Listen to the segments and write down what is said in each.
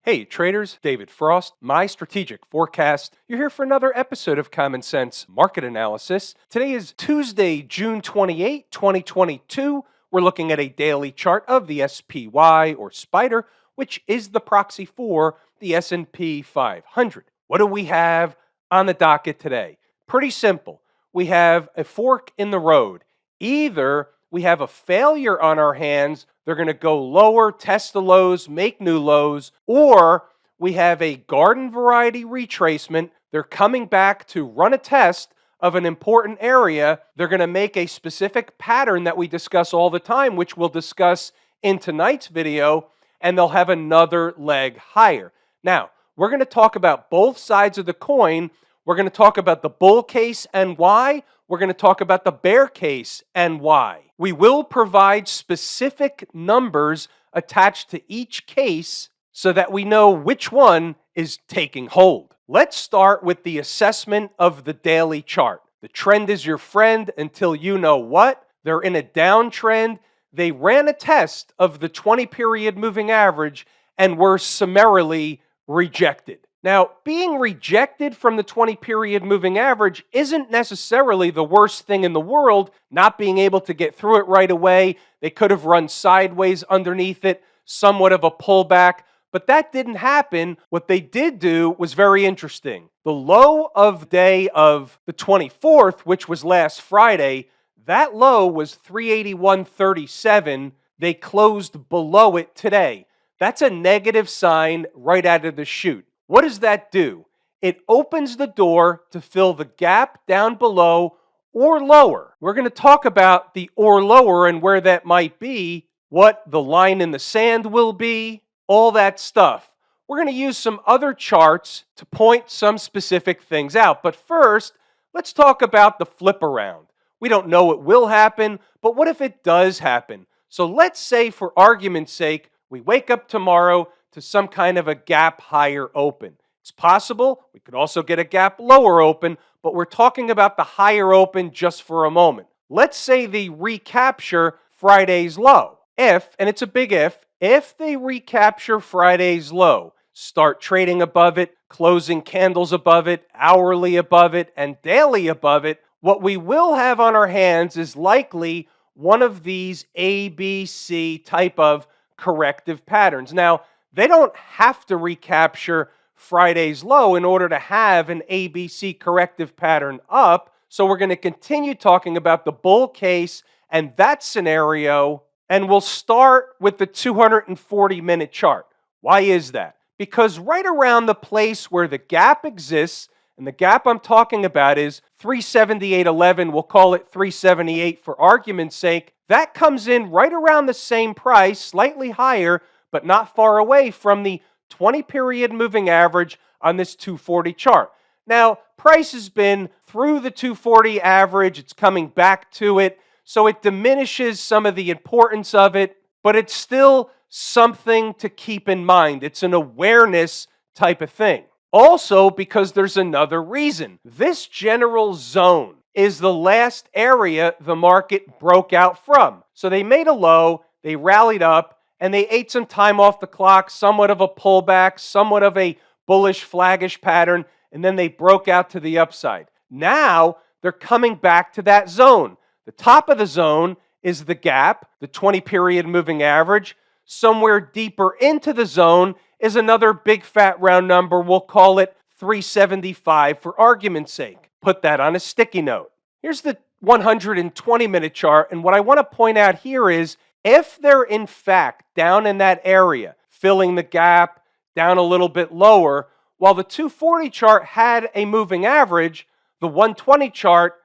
Hey traders, David Frost, my strategic forecast. You're here for another episode of Common Sense Market Analysis. Today is Tuesday, June 28, 2022. We're looking at a daily chart of the SPY or Spider, which is the proxy for the S&P 500. What do we have on the docket today? Pretty simple. We have a fork in the road. Either we have a failure on our hands, they're going to go lower, test the lows, make new lows, or we have a garden variety retracement. They're coming back to run a test of an important area. They're going to make a specific pattern that we discuss all the time, which we'll discuss in tonight's video, and they'll have another leg higher. Now, we're going to talk about both sides of the coin. We're going to talk about the bull case and why. We're going to talk about the bear case and why. We will provide specific numbers attached to each case so that we know which one is taking hold. Let's start with the assessment of the daily chart. The trend is your friend until you know what. They're in a downtrend. They ran a test of the 20-period moving average and were summarily rejected. Now, being rejected from the 20-period moving average isn't necessarily the worst thing in the world, not being able to get through it right away. They could have run sideways underneath it, somewhat of a pullback, but that didn't happen. What they did do was very interesting. The low of day of the 24th, which was last Friday, that low was 381.37. They closed below it today. That's a negative sign right out of the chute. What does that do? It opens the door to fill the gap down below or lower. We're going to talk about the or lower and where that might be, what the line in the sand will be, all that stuff. We're going to use some other charts to point some specific things out. But first, let's talk about the flip around. We don't know it will happen, but what if it does happen? So let's say, for argument's sake, we wake up tomorrow to some kind of a gap higher open. It's possible we could also get a gap lower open, but we're talking about the higher open just for a moment. Let's say they recapture Friday's low. If, and it's a big if they recapture Friday's low, start trading above it, closing candles above it, hourly above it, and daily above it, what we will have on our hands is likely one of these A, B, C type of corrective patterns. Now, they don't have to recapture Friday's low in order to have an ABC corrective pattern up. So we're going to continue talking about the bull case and that scenario, and we'll start with the 240-minute chart. Why is that? Because right around the place where the gap exists, and the gap I'm talking about is 378.11, we'll call it 378 for argument's sake, that comes in right around the same price, slightly higher, but not far away from the 20-period moving average on this 240 chart. Now, price has been through the 240 average. It's coming back to it, so it diminishes some of the importance of it, but it's still something to keep in mind. It's an awareness type of thing. Also, because there's another reason. This general zone is the last area the market broke out from. So they made a low, they rallied up, and they ate some time off the clock, somewhat of a pullback, somewhat of a bullish, flaggish pattern, and then they broke out to the upside. Now, they're coming back to that zone. The top of the zone is the gap, the 20-period moving average. Somewhere deeper into the zone is another big fat round number. We'll call it 375 for argument's sake. Put that on a sticky note. Here's the 120-minute chart, and what I want to point out here is if they're in fact down in that area, filling the gap down a little bit lower, while the 240 chart had a moving average, the 120 chart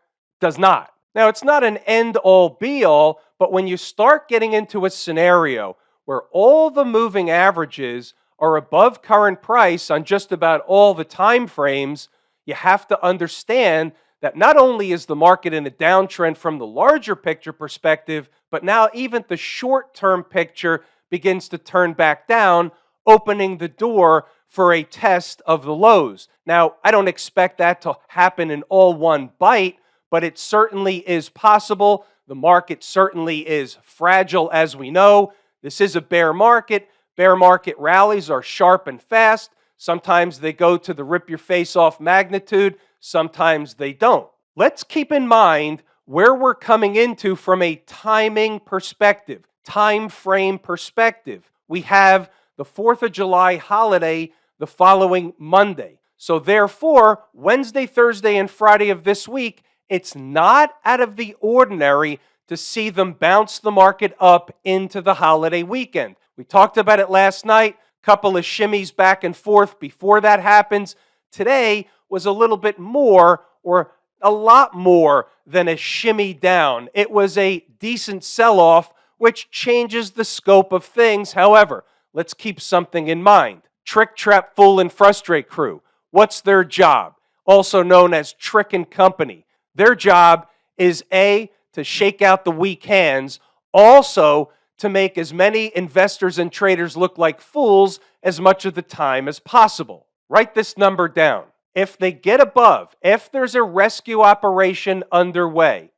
does not. Now, it's not an end-all be-all, but when you start getting into a scenario where all the moving averages are above current price on just about all the time frames, you have to understand that not only is the market in a downtrend from the larger picture perspective, but now even the short-term picture begins to turn back down, opening the door for a test of the lows. Now, I don't expect that to happen in all one bite, but it certainly is possible. The market certainly is fragile, as we know. This is a bear market, Bear market rallies are sharp and fast. Sometimes they go to the rip your face off magnitude. Sometimes they don't. Let's keep in mind where we're coming into from a timing perspective, time frame perspective. We have the 4th of July holiday the following Monday. So therefore, Wednesday, Thursday, and Friday of this week, it's not out of the ordinary to see them bounce the market up into the holiday weekend. We talked about it last night, couple of shimmies back and forth before that happens. Today was a little bit more, or a lot more than a shimmy down. It was a decent sell-off, which changes the scope of things. However, let's keep something in mind. Trick, trap, fool, and frustrate crew. What's their job? Also known as Trick and Company. Their job is A, to shake out the weak hands, also to make as many investors and traders look like fools as much of the time as possible. Write this number down. If they get above, if there's a rescue operation underway,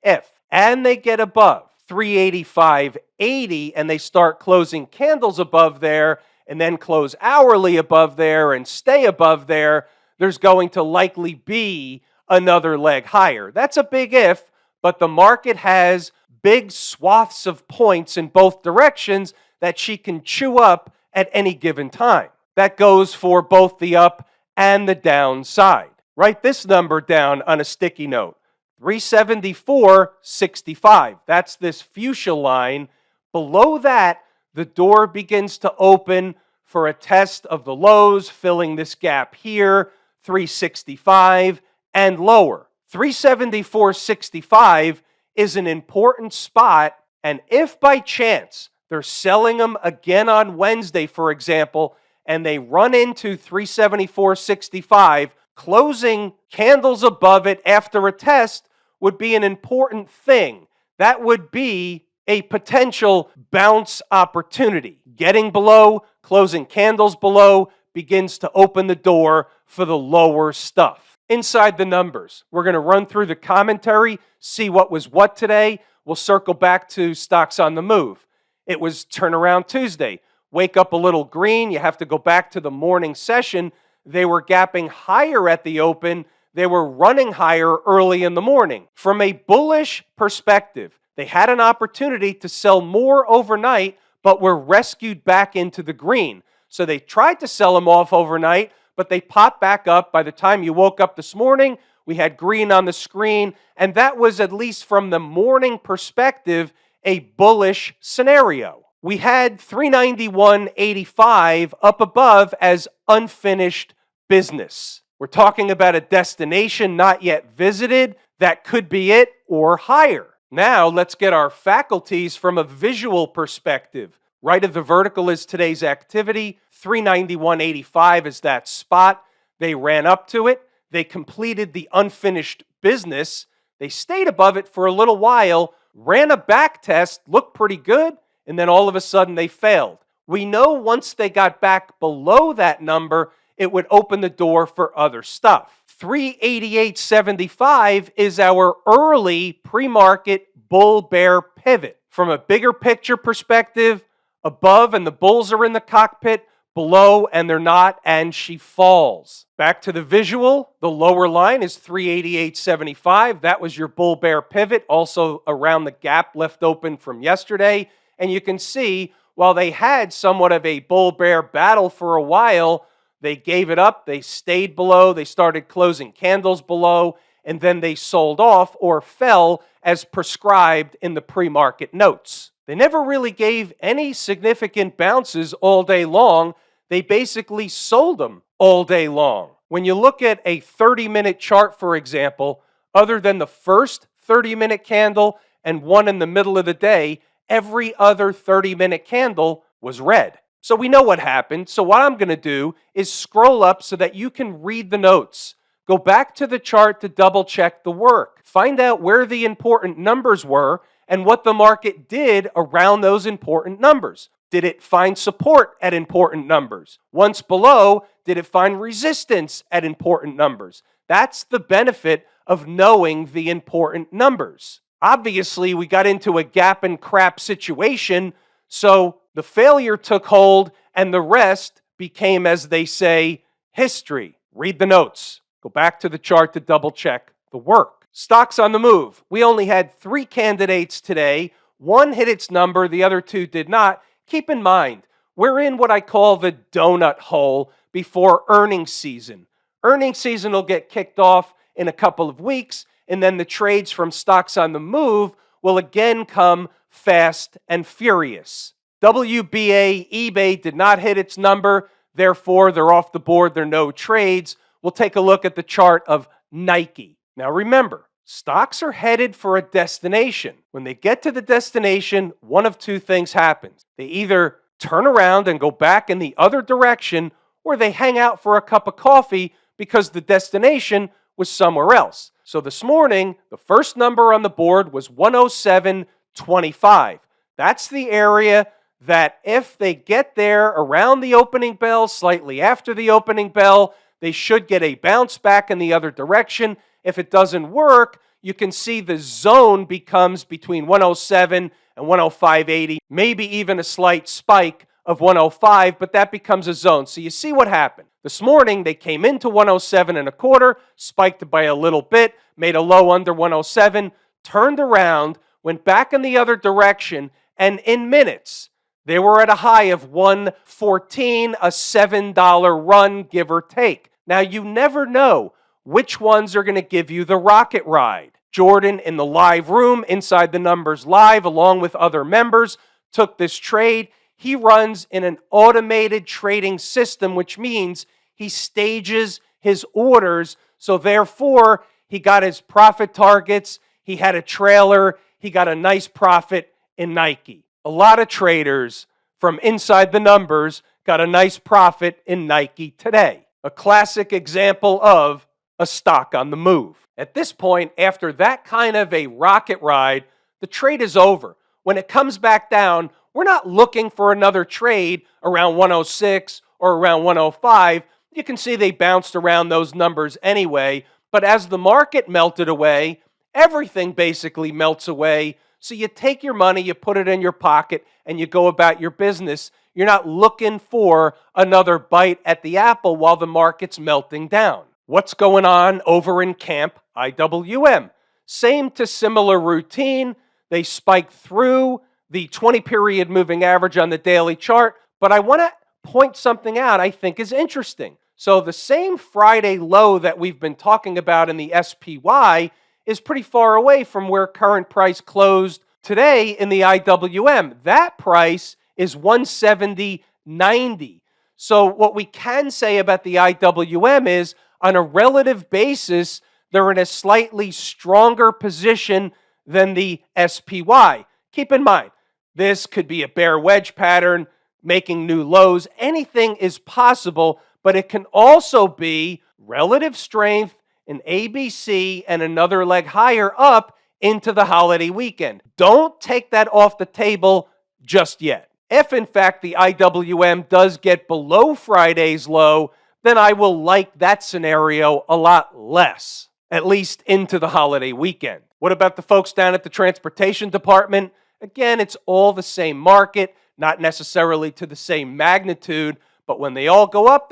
and they get above 385.80 and they start closing candles above there and then close hourly above there and stay above there, there's going to likely be another leg higher. That's a big if, but the market has big swaths of points in both directions that she can chew up at any given time. That goes for both the up and the downside. Write this number down on a sticky note. 374.65. That's this fuchsia line. Below that, the door begins to open for a test of the lows, filling this gap here, 365 and lower. 374.65 is an important spot, and if by chance they're selling them again on Wednesday, for example, and they run into 374.65, closing candles above it after a test would be an important thing. That would be a potential bounce opportunity. Getting below, closing candles below begins to open the door for the lower stuff. Inside the numbers, we're going to run through the commentary, see what was what today. We'll circle back to stocks on the move. It was turnaround Tuesday. Wake up a little green. You have to go back to the morning session. They were gapping higher at the open. They were running higher early in the morning. From a bullish perspective, they had an opportunity to sell more overnight, but were rescued back into the green. So they tried to sell them off overnight, but they popped back up. By the time you woke up this morning, we had green on the screen, and that was, at least from the morning perspective, a bullish scenario. We had 391.85 up above as unfinished business. We're talking about a destination not yet visited. That could be it, or higher. Now let's get our faculties from a visual perspective. Right of the vertical is today's activity. 391.85 is that spot. They ran up to it. They completed the unfinished business. They stayed above it for a little while, ran a back test, looked pretty good, and then all of a sudden they failed. We know once they got back below that number, it would open the door for other stuff. 388.75 is our early pre-market bull-bear pivot. From a bigger picture perspective, above and the bulls are in the cockpit, below and they're not, and she falls. Back to the visual, the lower line is 388.75. That was your bull-bear pivot, also around the gap left open from yesterday. And you can see, while they had somewhat of a bull-bear battle for a while, they gave it up, they stayed below, they started closing candles below, and then they sold off or fell as prescribed in the pre-market notes. They never really gave any significant bounces all day long. They basically sold them all day long. When you look at a 30-minute chart, for example, other than the first 30-minute candle and one in the middle of the day, every other 30-minute candle was red. So we know what happened. So what I'm going to do is scroll up so that you can read the notes. Go back to the chart to double check the work. Find out where the important numbers were and what the market did around those important numbers. Did it find support at important numbers? Once below, did it find resistance at important numbers? That's the benefit of knowing the important numbers. Obviously, we got into a gap and crap situation, so The failure took hold, and the rest became, as they say, history. Read the notes. Go back to the chart to double check the work. Stocks on the move. We only had 3 candidates today. One hit its number, the other 2 did not. Keep in mind, we're in what I call the donut hole before earnings season. Earnings season will get kicked off in a couple of weeks, and then the trades from stocks on the move will again come fast and furious. WBA, eBay did not hit its number, therefore they're off the board, they're no trades. We'll take a look at the chart of Nike. Now remember, stocks are headed for a destination. When they get to the destination, one of 2 things happens. They either turn around and go back in the other direction, or they hang out for a cup of coffee because the destination was somewhere else. So this morning, the first number on the board was 107.25. That's the area that if they get there around the opening bell, slightly after the opening bell, they should get a bounce back in the other direction. If it doesn't work, you can see the zone becomes between 107 and 105.80, maybe even a slight spike of 105, but that becomes a zone. So you see what happened. This morning, they came into 107.25, spiked by a little bit, made a low under 107, turned around, went back in the other direction, and in minutes, they were at a high of 114, a $7 run, give or take. Now, you never know which ones are going to give you the rocket ride. Jordan, in the live room, inside the Numbers Live, along with other members, took this trade. He runs in an automated trading system, which means he stages his orders. So therefore, he got his profit targets. He had a trailer. He got a nice profit in Nike. A lot of traders from inside the numbers got a nice profit in Nike today. A classic example of a stock on the move. At this point, after that kind of a rocket ride, the trade is over. When it comes back down, we're not looking for another trade around 106 or around 105. You can see they bounced around those numbers anyway, but as the market melted away, everything basically melts away. So you take your money, you put it in your pocket, and you go about your business. You're not looking for another bite at the apple while the market's melting down. What's going on over in Camp IWM? Same to similar routine. They spike through the 20-period moving average on the daily chart, but I want to point something out I think is interesting. So the same Friday low that we've been talking about in the SPY is pretty far away from where current price closed today in the IWM. That price is 170.90. So what we can say about the IWM is, on a relative basis, they're in a slightly stronger position than the SPY. Keep in mind, this could be a bear wedge pattern, making new lows. Anything is possible, but it can also be relative strength in ABC and another leg higher up into the holiday weekend. Don't take that off the table just yet. If, in fact, the IWM does get below Friday's low, then I will like that scenario a lot less, at least into the holiday weekend. What about the folks down at the transportation department? Again, it's all the same market, not necessarily to the same magnitude, but when they all go up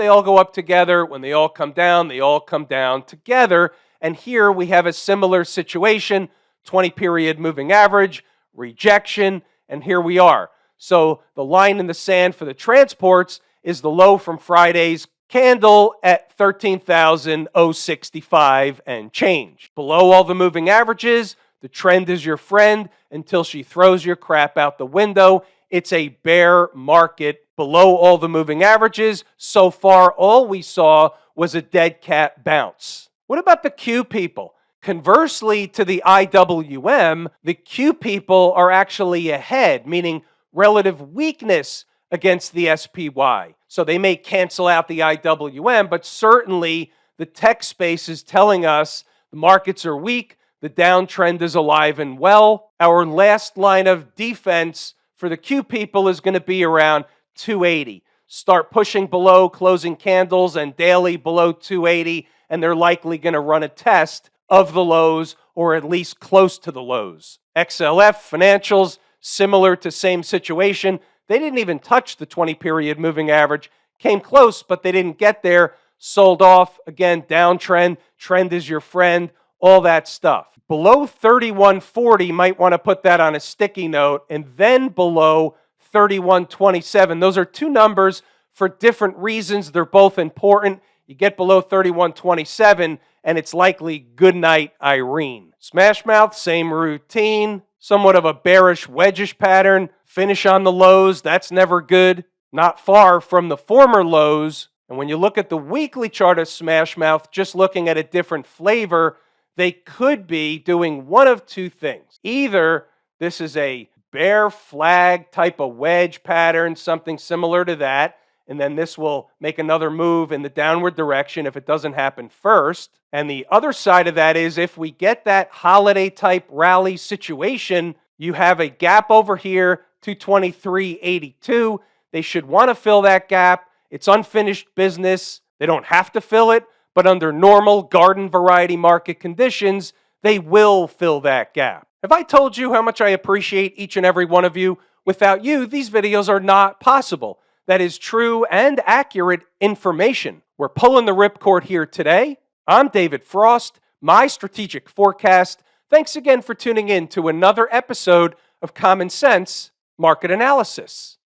together. When they all come down together. And here we have a similar situation, 20-period moving average, rejection, and here we are. So the line in the sand for the transports is the low from Friday's candle at 13,065 and change. Below all the moving averages, the trend is your friend until she throws your crap out the window. It's a bear market. Below all the moving averages, so far all we saw was a dead cat bounce. What about the Q people? Conversely to the IWM, the Q people are actually ahead, meaning relative weakness against the SPY. So they may cancel out the IWM, but certainly the tech space is telling us the markets are weak, the downtrend is alive and well. Our last line of defense for the Q people is going to be around 280. Start pushing below closing candles and daily below 280, and they're likely going to run a test of the lows, or at least close to the lows. XLF financials, similar to same situation. They didn't even touch the 20-period moving average. Came close, but they didn't get there. Sold off. Again, downtrend. Trend is your friend. All that stuff. Below 31.40, might want to put that on a sticky note. And then below 31.27. Those are two numbers for different reasons. They're both important. You get below 31.27, and it's likely good night, Irene. Smash mouth, same routine. Somewhat of a bearish wedgish pattern. Finish on the lows. That's never good. Not far from the former lows. And when you look at the weekly chart of smash mouth, just looking at a different flavor, they could be doing one of two things. Either this is a bear flag type of wedge pattern, something similar to that, and then this will make another move in the downward direction if it doesn't happen first. And the other side of that is if we get that holiday type rally situation, you have a gap over here, 223.82. They should want to fill that gap. It's unfinished business. They don't have to fill it, but under normal garden variety market conditions, they will fill that gap. Have I told you how much I appreciate each and every one of you? Without you, these videos are not possible. That is true and accurate information. We're pulling the ripcord here today. I'm David Frost, my strategic forecast. Thanks again for tuning in to another episode of Common Sense Market Analysis.